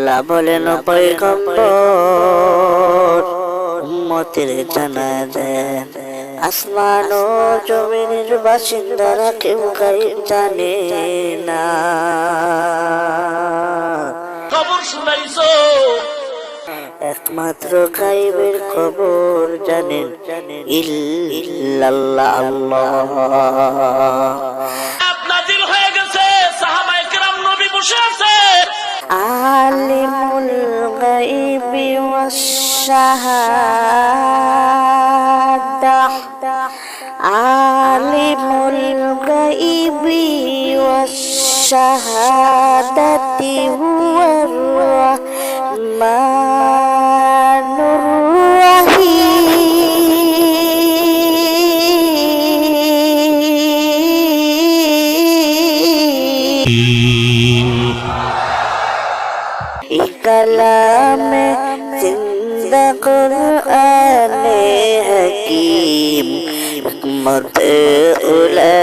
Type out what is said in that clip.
আল্লাহ বলেন পয়গম্বর উম্মতের জানা দেন আসমান ও জমিনের বাসিন্দারা কেউ গায়ব জানে না। খবর শুনাইছো একমাত্র গায়বের খবর জানেন ইল্লাল্লাহ আল্লাহ। নাজিল হয়ে গেছে, সাহাবায়ে কেরাম নবী বসে আছে। আলিমুল গায়বি ওয়াশ শাহাদাহ আলিমুল গায়বি ওয়াশ শাহাদাতি হুয়ার রাহমানুর রহিম। কালামে জিন্দা কুরআনে হकीम हिकमत उला